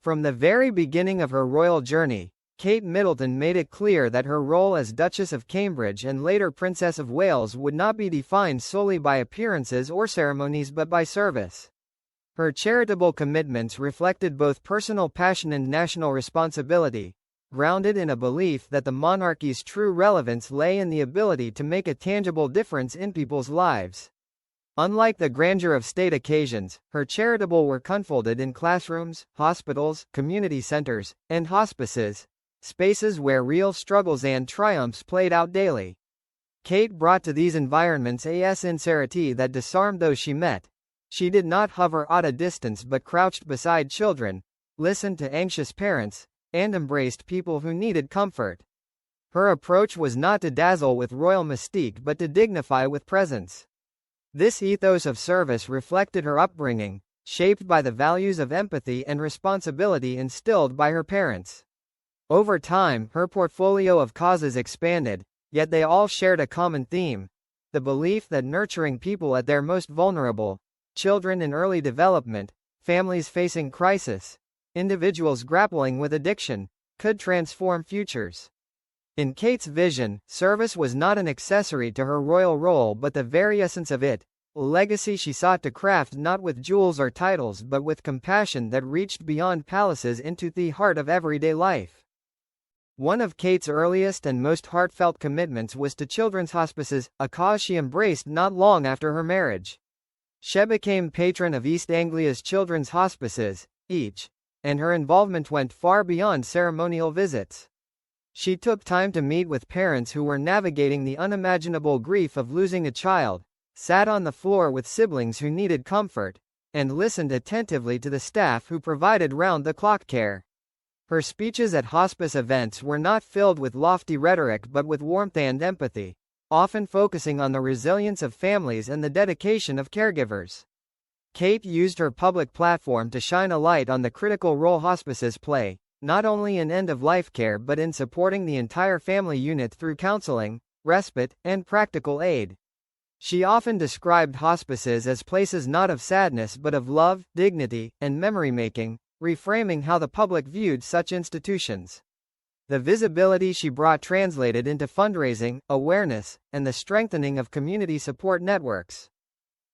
From the very beginning of her royal journey, Kate Middleton made it clear that her role as Duchess of Cambridge and later Princess of Wales would not be defined solely by appearances or ceremonies but by service. Her charitable commitments reflected both personal passion and national responsibility, grounded in a belief that the monarchy's true relevance lay in the ability to make a tangible difference in people's lives. Unlike the grandeur of state occasions, her charitable work unfolded in classrooms, hospitals, community centers, and hospices, spaces where real struggles and triumphs played out daily. Kate brought to these environments a sincerity that disarmed those she met. She did not hover at a distance but crouched beside children, listened to anxious parents, and embraced people who needed comfort. Her approach was not to dazzle with royal mystique but to dignify with presence. This ethos of service reflected her upbringing, shaped by the values of empathy and responsibility instilled by her parents. Over time, her portfolio of causes expanded, yet they all shared a common theme: the belief that nurturing people at their most vulnerable, children in early development, families facing crisis, individuals grappling with addiction, could transform futures. In Kate's vision, service was not an accessory to her royal role but the very essence of it, a legacy she sought to craft not with jewels or titles but with compassion that reached beyond palaces into the heart of everyday life. One of Kate's earliest and most heartfelt commitments was to children's hospices, a cause she embraced not long after her marriage. She became patron of East Anglia's children's hospices, each, and her involvement went far beyond ceremonial visits. She took time to meet with parents who were navigating the unimaginable grief of losing a child, sat on the floor with siblings who needed comfort, and listened attentively to the staff who provided round-the-clock care. Her speeches at hospice events were not filled with lofty rhetoric but with warmth and empathy, often focusing on the resilience of families and the dedication of caregivers. Kate used her public platform to shine a light on the critical role hospices play, not only in end-of-life care but in supporting the entire family unit through counseling, respite, and practical aid. She often described hospices as places not of sadness but of love, dignity, and memory-making, reframing how the public viewed such institutions. The visibility she brought translated into fundraising, awareness, and the strengthening of community support networks.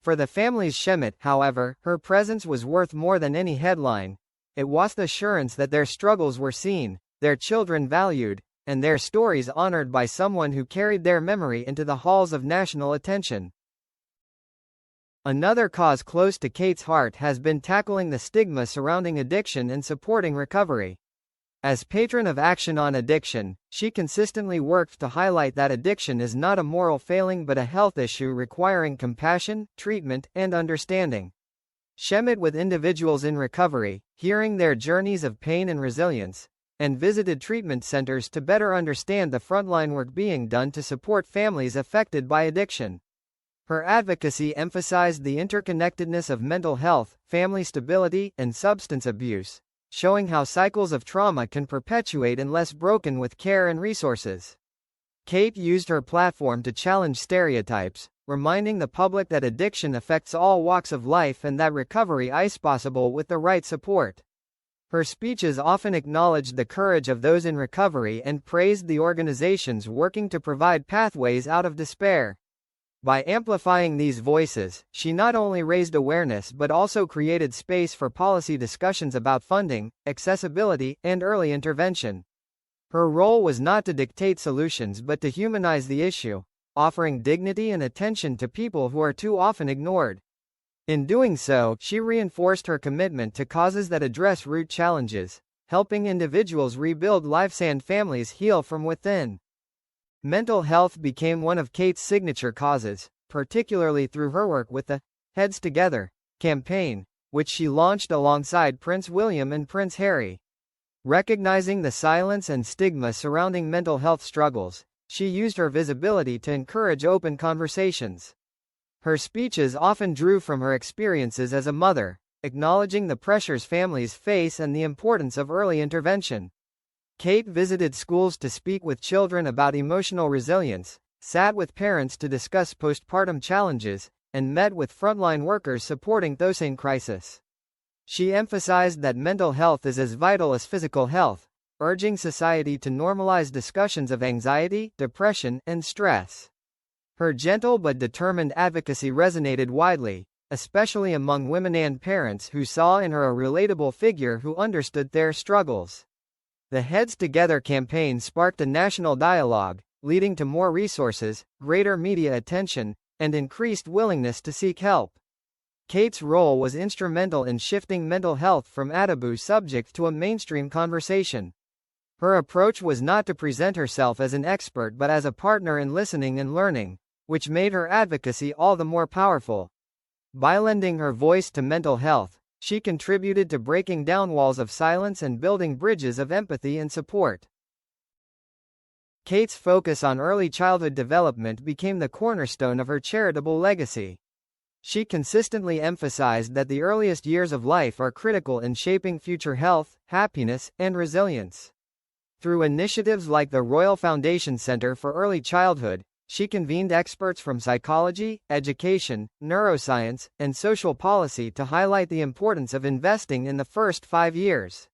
For the families she met, however, her presence was worth more than any headline. It was the assurance that their struggles were seen, their children valued, and their stories honored by someone who carried their memory into the halls of national attention. Another cause close to Kate's heart has been tackling the stigma surrounding addiction and supporting recovery. As patron of Action on Addiction, she consistently worked to highlight that addiction is not a moral failing but a health issue requiring compassion, treatment, and understanding. She met with individuals in recovery, hearing their journeys of pain and resilience, and visited treatment centers to better understand the frontline work being done to support families affected by addiction. Her advocacy emphasized the interconnectedness of mental health, family stability, and substance abuse, showing how cycles of trauma can perpetuate unless broken with care and resources. Kate used her platform to challenge stereotypes, reminding the public that addiction affects all walks of life and that recovery is possible with the right support. Her speeches often acknowledged the courage of those in recovery and praised the organizations working to provide pathways out of despair. By amplifying these voices, she not only raised awareness but also created space for policy discussions about funding, accessibility, and early intervention. Her role was not to dictate solutions but to humanize the issue, offering dignity and attention to people who are too often ignored. In doing so, she reinforced her commitment to causes that address root challenges, helping individuals rebuild lives and families heal from within. Mental health became one of Kate's signature causes, particularly through her work with the Heads Together campaign, which she launched alongside Prince William and Prince Harry. Recognizing the silence and stigma surrounding mental health struggles, she used her visibility to encourage open conversations. Her speeches often drew from her experiences as a mother, acknowledging the pressures families face and the importance of early intervention. Kate visited schools to speak with children about emotional resilience, sat with parents to discuss postpartum challenges, and met with frontline workers supporting those in crisis. She emphasized that mental health is as vital as physical health, urging society to normalize discussions of anxiety, depression, and stress. Her gentle but determined advocacy resonated widely, especially among women and parents who saw in her a relatable figure who understood their struggles. The Heads Together campaign sparked a national dialogue, leading to more resources, greater media attention, and increased willingness to seek help. Kate's role was instrumental in shifting mental health from a taboo subject to a mainstream conversation. Her approach was not to present herself as an expert but as a partner in listening and learning, which made her advocacy all the more powerful. By lending her voice to mental health, she contributed to breaking down walls of silence and building bridges of empathy and support. Kate's focus on early childhood development became the cornerstone of her charitable legacy. She consistently emphasized that the earliest years of life are critical in shaping future health, happiness, and resilience. Through initiatives like the Royal Foundation Center for Early Childhood, she convened experts from psychology, education, neuroscience, and social policy to highlight the importance of investing in the first 5 years.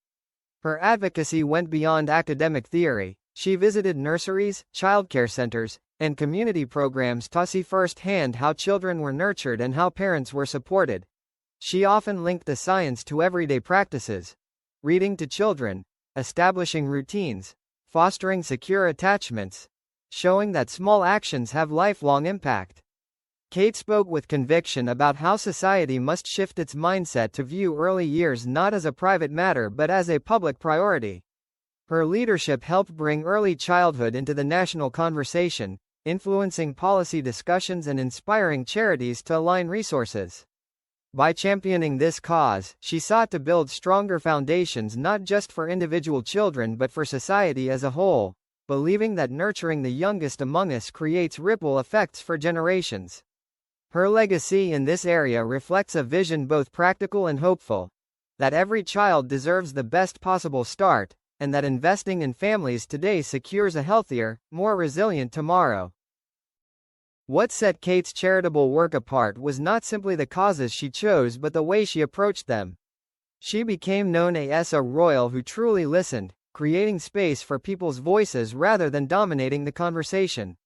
Her advocacy went beyond academic theory. She visited nurseries, childcare centers, and community programs to see firsthand how children were nurtured and how parents were supported. She often linked the science to everyday practices: reading to children, establishing routines, fostering secure attachments, showing that small actions have lifelong impact. Kate spoke with conviction about how society must shift its mindset to view early years not as a private matter but as a public priority. Her leadership helped bring early childhood into the national conversation, influencing policy discussions and inspiring charities to align resources. By championing this cause, she sought to build stronger foundations not just for individual children but for society as a whole, believing that nurturing the youngest among us creates ripple effects for generations. Her legacy in this area reflects a vision both practical and hopeful: that every child deserves the best possible start, and that investing in families today secures a healthier, more resilient tomorrow. What set Kate's charitable work apart was not simply the causes she chose but the way she approached them. She became known as a royal who truly listened, creating space for people's voices rather than dominating the conversation.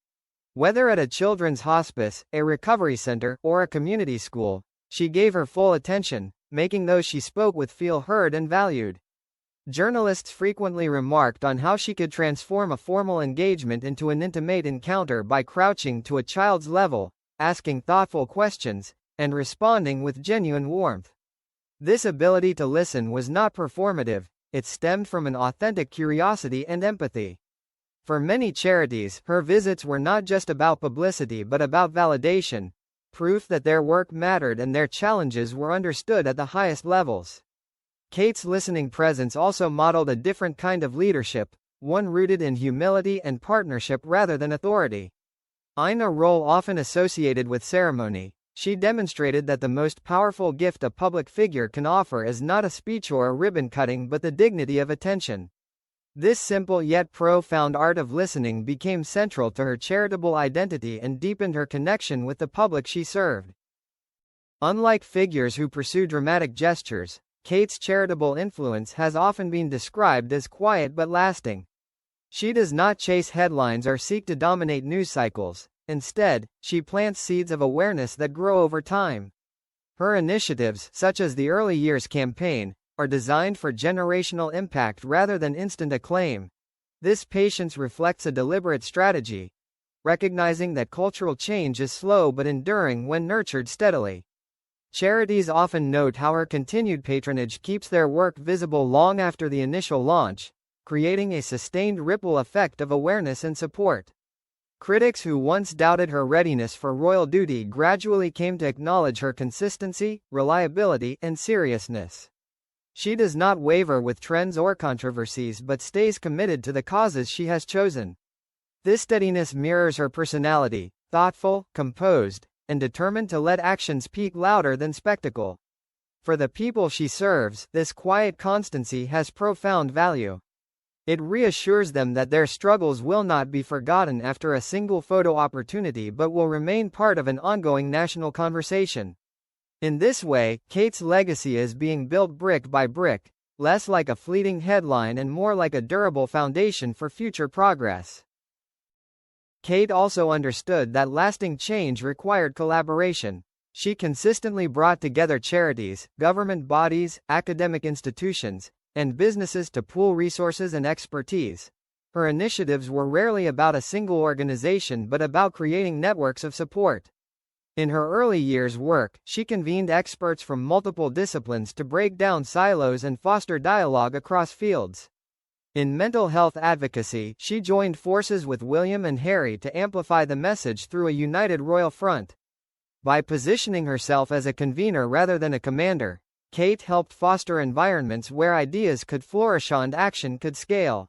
Whether at a children's hospice, a recovery center, or a community school, she gave her full attention, making those she spoke with feel heard and valued. Journalists frequently remarked on how she could transform a formal engagement into an intimate encounter by crouching to a child's level, asking thoughtful questions, and responding with genuine warmth. This ability to listen was not performative, it stemmed from an authentic curiosity and empathy. For many charities, her visits were not just about publicity but about validation, proof that their work mattered and their challenges were understood at the highest levels. Kate's listening presence also modeled a different kind of leadership, one rooted in humility and partnership rather than authority. In a role often associated with ceremony, she demonstrated that the most powerful gift a public figure can offer is not a speech or a ribbon cutting but the dignity of attention. This simple yet profound art of listening became central to her charitable identity and deepened her connection with the public she served. Unlike figures who pursue dramatic gestures, Kate's charitable influence has often been described as quiet but lasting. She does not chase headlines or seek to dominate news cycles. Instead, she plants seeds of awareness that grow over time. Her initiatives, such as the Early Years campaign, are designed for generational impact rather than instant acclaim. This patience reflects a deliberate strategy, recognizing that cultural change is slow but enduring when nurtured steadily. Charities often note how her continued patronage keeps their work visible long after the initial launch, creating a sustained ripple effect of awareness and support. Critics who once doubted her readiness for royal duty gradually came to acknowledge her consistency, reliability, and seriousness. She does not waver with trends or controversies but stays committed to the causes she has chosen. This steadiness mirrors her personality: thoughtful, composed, and determined to let actions speak louder than spectacle. For the people she serves, this quiet constancy has profound value. It reassures them that their struggles will not be forgotten after a single photo opportunity but will remain part of an ongoing national conversation. In this way, Kate's legacy is being built brick by brick, less like a fleeting headline and more like a durable foundation for future progress. Kate also understood that lasting change required collaboration. She consistently brought together charities, government bodies, academic institutions, and businesses to pool resources and expertise. Her initiatives were rarely about a single organization but about creating networks of support. In her early years' work, she convened experts from multiple disciplines to break down silos and foster dialogue across fields. In mental health advocacy, she joined forces with William and Harry to amplify the message through a united royal front. By positioning herself as a convener rather than a commander, Kate helped foster environments where ideas could flourish and action could scale.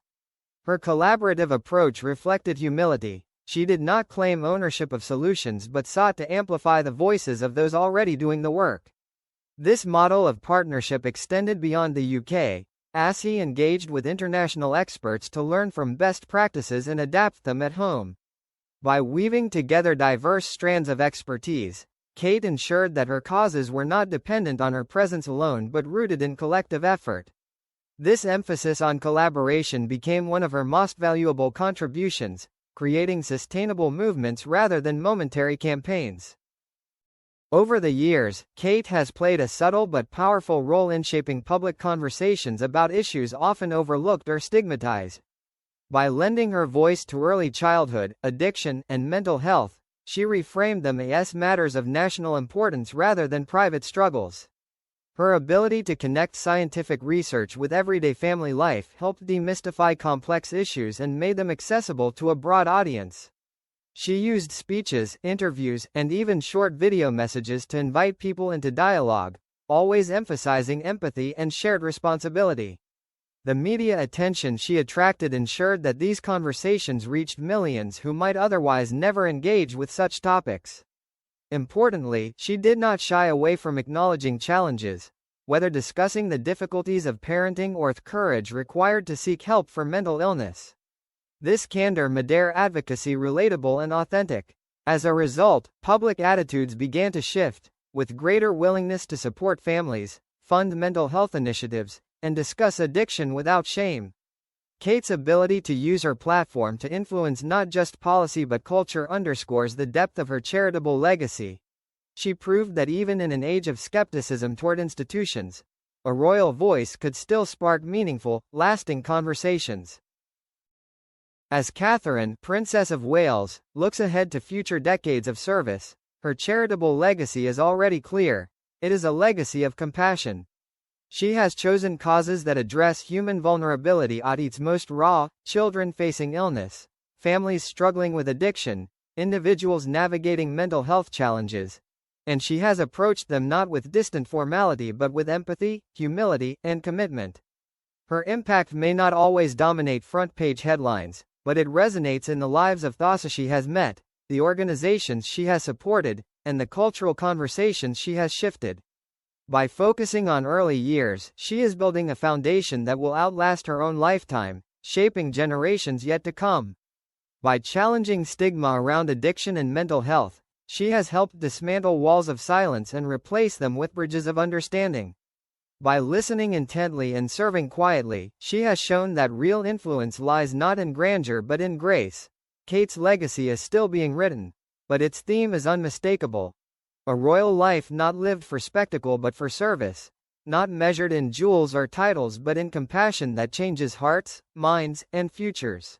Her collaborative approach reflected humility. She did not claim ownership of solutions but sought to amplify the voices of those already doing the work. This model of partnership extended beyond the UK, as he engaged with international experts to learn from best practices and adapt them at home. By weaving together diverse strands of expertise, Kate ensured that her causes were not dependent on her presence alone but rooted in collective effort. This emphasis on collaboration became one of her most valuable contributions, creating sustainable movements rather than momentary campaigns. Over the years, Kate has played a subtle but powerful role in shaping public conversations about issues often overlooked or stigmatized. By lending her voice to early childhood, addiction, and mental health, she reframed them as matters of national importance rather than private struggles. Her ability to connect scientific research with everyday family life helped demystify complex issues and made them accessible to a broad audience. She used speeches, interviews, and even short video messages to invite people into dialogue, always emphasizing empathy and shared responsibility. The media attention she attracted ensured that these conversations reached millions who might otherwise never engage with such topics. Importantly, she did not shy away from acknowledging challenges, whether discussing the difficulties of parenting or the courage required to seek help for mental illness. This candor made her advocacy relatable and authentic. As a result, public attitudes began to shift, with greater willingness to support families, fund mental health initiatives, and discuss addiction without shame. Kate's ability to use her platform to influence not just policy but culture underscores the depth of her charitable legacy. She proved that even in an age of skepticism toward institutions, a royal voice could still spark meaningful, lasting conversations. As Catherine, Princess of Wales, looks ahead to future decades of service, her charitable legacy is already clear. It is a legacy of compassion. She has chosen causes that address human vulnerability at its most raw: children facing illness, families struggling with addiction, individuals navigating mental health challenges. And she has approached them not with distant formality but with empathy, humility, and commitment. Her impact may not always dominate front-page headlines, but it resonates in the lives of those she has met, the organizations she has supported, and the cultural conversations she has shifted. By focusing on early years, she is building a foundation that will outlast her own lifetime, shaping generations yet to come. By challenging stigma around addiction and mental health, she has helped dismantle walls of silence and replace them with bridges of understanding. By listening intently and serving quietly, she has shown that real influence lies not in grandeur but in grace. Kate's legacy is still being written, but its theme is unmistakable. A royal life not lived for spectacle but for service, not measured in jewels or titles but in compassion that changes hearts, minds, and futures.